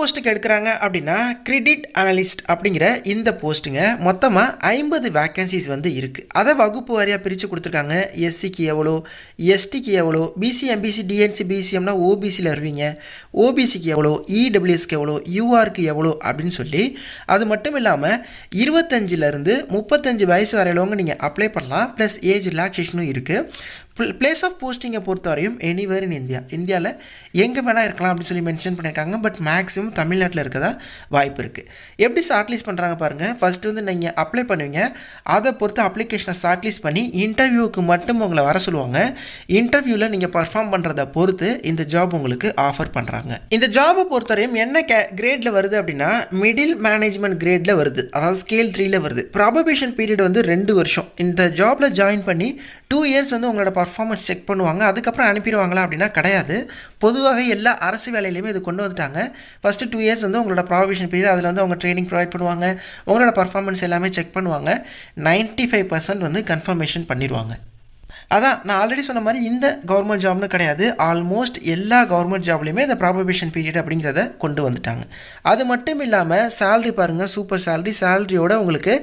போஸ்ட்டுக்கு எடுக்கிறாங்க அப்படின்னா கிரெடிட் அனலிஸ்ட் அப்படிங்கிற இந்த போஸ்ட்டுங்க மொத்தமாக 50 வேக்கன்சிஸ் வந்து இருக்குது. அதை வகுப்பு வாரியாக பிரித்து கொடுத்துருக்காங்க. எஸ்சிக்கு எவ்வளோ, எஸ்டிக்கு எவ்வளோ, பிசி எம்பிசி டிஎன்சி பிசிஎம்னா ஓபிசியில் வருவீங்க, ஓபிசிக்கு எவ்வளோ, இடபிள்யூஎஸ்க்கு எவ்வளோ, யூஆருக்கு எவ்வளோ அப்படின்னு சொல்லி. அது மட்டும் இல்லாமல் 25லேருந்து 35 வயசு வரையிலவங்க நீங்கள் அப்ளை பண்ணலாம். ப்ளஸ் ஏஜ் ரிலாக்ஸேஷனும் இருக்குது. பிளேஸ் ஆஃப் போஸ்டிங்கை பொறுத்த வரையும் எனிவேர் இன் இந்தியாவில் எங்கே வேணால் இருக்கலாம் அப்படின்னு சொல்லி மென்ஷன் பண்ணியிருக்காங்க. பட் மேக்ஸிமம் தமிழ்நாட்டில் இருக்கதா வாய்ப்பு இருக்குது. எப்படி ஷார்ட்லிஸ்ட் பண்ணுறாங்க பாருங்கள். ஃபஸ்ட்டு வந்து நீங்கள் அப்ளை பண்ணுவீங்க. அதை பொறுத்து அப்ளிகேஷனை ஷார்ட்லிஸ்ட் பண்ணி இன்டர்வியூவுக்கு மட்டும் உங்களை வர சொல்லுவாங்க. இன்டர்வியூவில் நீங்கள் பர்ஃபார்ம் பண்ணுறதை பொறுத்து இந்த ஜாப் உங்களுக்கு ஆஃபர் பண்ணுறாங்க. இந்த ஜாபை பொறுத்தவரையும் என்ன கிரேடில் வருது அப்படின்னா மிடில் மேனேஜ்மெண்ட் கிரேடில் வருது. அதாவது ஸ்கேல் 3ல் வருது. ப்ராபபேஷன் பீரியட் வந்து 2 வருஷம். இந்த ஜாபில் ஜாயின் பண்ணி 2 இயர்ஸ் வந்து உங்களோட பர்ஃபார்மன்ஸ் செக் பண்ணுவாங்க. அதுக்கப்புறம் அனுப்பிடுவாங்களா அப்படின்னா கிடையாது. பொதுவாகவே எல்லா அரசு வேலையிலையுமே இது கொண்டு வந்துட்டாங்க. ஃபஸ்ட்டு 2 இயர்ஸ் வந்து உங்களோட ப்ராபேஷன் பீரியட், அதில் வந்து அவங்க ட்ரைனிங் ப்ரொவைட் பண்ணுவாங்க. உங்களோட பர்ஃபார்மன்ஸ் எல்லாமே செக் பண்ணுவாங்க. 95% வந்து கன்ஃபர்மேஷன் பண்ணிடுவாங்க. அதான் நான் ஆல்ரெடி சொன்ன மாதிரி இந்த கவர்மெண்ட் ஜாப்னு கிடையாது. ஆல்மோஸ்ட் எல்லா கவர்மெண்ட் ஜாப்லையுமே இந்த ப்ராபபேஷன் பீரியட் அப்படிங்கிறத கொண்டு வந்துட்டாங்க. அது மட்டும் இல்லாமல் சேலரி பாருங்கள், சூப்பர் சேலரியோட உங்களுக்கு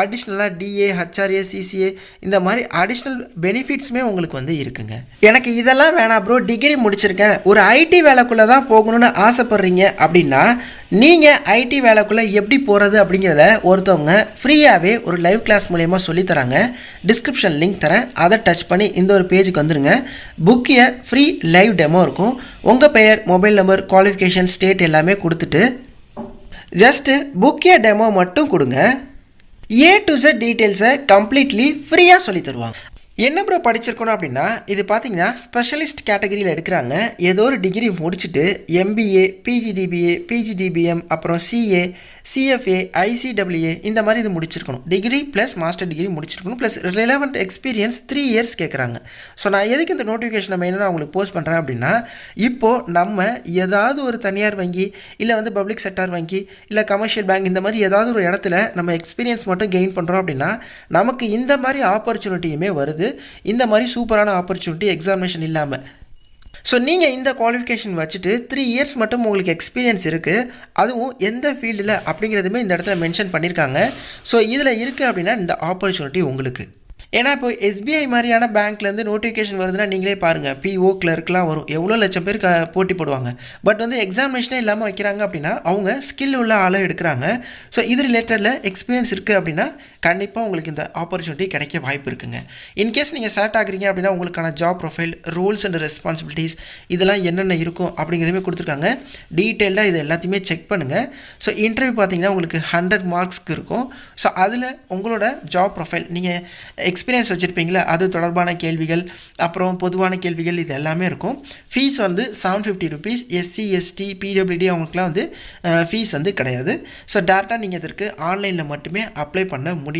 அடிஷ்னலாக டிஏ, ஹச்ஆர்ஏ, சிசிஏ இந்த மாதிரி அடிஷ்னல் பெனிஃபிட்ஸுமே உங்களுக்கு வந்து இருக்குங்க. எனக்கு இதெல்லாம் வேணாம் ப்ரோ, டிகிரி முடிச்சிருக்கேன், ஒரு ஐடி வேலைக்குள்ளே தான் போகணும்னு ஆசைப்பட்றீங்க அப்படின்னா நீங்கள் ஐடி வேலைக்குள்ளே எப்படி போகிறது அப்படிங்கிறத ஒருத்தவங்க ஃப்ரீயாகவே ஒரு லைவ் கிளாஸ் மூலயமா சொல்லித்தராங்க. டிஸ்கிரிப்ஷன் லிங்க் தரேன், அதை டச் பண்ணி இந்த ஒரு பேஜுக்கு வந்துடுங்க. புக்கிய ஃப்ரீ லைவ் டெமோ இருக்கும். உங்கள் பெயர், மொபைல் நம்பர், குவாலிஃபிகேஷன், ஸ்டேட் எல்லாமே கொடுத்துட்டு ஜஸ்ட்டு புக்கிய டெமோ மட்டும் கொடுங்க. A to Z டீட்டெயில்ஸை கம்ப்ளீட்லி ஃப்ரீயாக சொல்லி தருவாங்க. என்ன ப்ரோ படிச்சிருக்கணும் அப்படின்னா இது பார்த்தீங்கன்னா ஸ்பெஷலிஸ்ட் கேட்டகரியில் எடுக்கிறாங்க. ஏதோ ஒரு டிகிரி முடிச்சுட்டு எம்பிஏ, பிஜிடிபிஎம், அப்புறம் சிஏ, சிஎஃப்ஏ, ஐசிடபிள்யூஏ இந்த மாதிரி இது முடிச்சிருக்கணும். டிகிரி ப்ளஸ் மாஸ்டர் டிகிரி முடிச்சிருக்கணும். ப்ளஸ் ரிலவெண்ட் எக்ஸ்பீரியன்ஸ் 3 இயர்ஸ் கேட்குறாங்க. ஸோ நான் எதுக்கு இந்த நோட்டிஃபிகேஷனை மெயினாக உங்களுக்கு போஸ்ட் பண்ணுறேன் அப்படின்னா, இப்போது நம்ம ஏதாவது ஒரு தனியார் வங்கி, இல்லை வந்து பப்ளிக் செக்டார் வங்கி, இல்லை கமர்ஷியல் பேங்க் இந்த மாதிரி ஏதாவது ஒரு இடத்துல நம்ம எக்ஸ்பீரியன்ஸ் மட்டும் கெயின் பண்ணுறோம் அப்படின்னா நமக்கு இந்த மாதிரி ஆப்பர்ச்சுனிட்டியுமே வருது. இந்த மாதிரி சூப்பரான ஆப்பர்ச்சுனிட்டி எக்ஸாமினேஷன் இல்லாமல். ஸோ நீங்கள் இந்த குவாலிஃபிகேஷன் வச்சுட்டு 3 இயர்ஸ் மட்டும் உங்களுக்கு எக்ஸ்பீரியன்ஸ் இருக்குது, அதுவும் எந்த ஃபீல்டில் அப்படிங்கிறதுமே இந்த இடத்துல மென்ஷன் பண்ணியிருக்காங்க. ஸோ இதில் இருக்குது அப்படின்னா இந்த ஆப்பர்ச்சுனிட்டி உங்களுக்கு. ஏன்னா இப்போ எஸ்பிஐ மாதிரியான பேங்க்லேருந்து நோட்டிஃபிகேஷன் வருதுன்னா நீங்களே பாருங்கள், பிஓ கிளர்க்லாம் வரும், எவ்வளோ லட்சம் பேர் போட்டி போடுவாங்க. பட் வந்து எக்ஸாமினேஷனே இல்லாமல் வைக்கிறாங்க அப்படின்னா அவங்க ஸ்கில் உள்ள ஆளை எடுக்கிறாங்க. ஸோ இது ரிலேட்டடில் எக்ஸ்பீரியன்ஸ் இருக்குது அப்படின்னா கண்டிப்பாக உங்களுக்கு இந்த ஆப்பர்ச்சுனிட்டி கிடைக்க வாய்ப்பு இருக்குங்க. இன்கேஸ் நீங்கள் செலக்ட் ஆகுறீங்க அப்படின்னா உங்களுக்கான job profile, rules and responsibilities இதெல்லாம் என்னென்ன இருக்கும் அப்படிங்கிறதுமே கொடுத்துருக்காங்க. டீட்டெயிலாக இது எல்லாத்தையுமே செக் பண்ணுங்கள். ஸோ இன்டர்வியூ பார்த்தீங்கன்னா உங்களுக்கு 100 மார்க்ஸ்க்கு இருக்கும். ஸோ அதில் உங்களோட ஜாப் ப்ரொஃபைல், நீங்கள் எக்ஸ்பீரியன்ஸ் வச்சுருப்பீங்களா அது தொடர்பான கேள்விகள், அப்புறம் பொதுவான கேள்விகள் இது எல்லாமே இருக்கும். ஃபீஸ் வந்து 750 ருபீஸ். எஸ்சி, எஸ்டி, பிடபிள்யூடி அவங்களுக்குலாம் வந்து ஃபீஸ் வந்து கிடையாது. ஸோ டேரெக்டாக நீங்கள் இதற்கு ஆன்லைனில் மட்டுமே அப்ளை பண்ண முடியுங்க.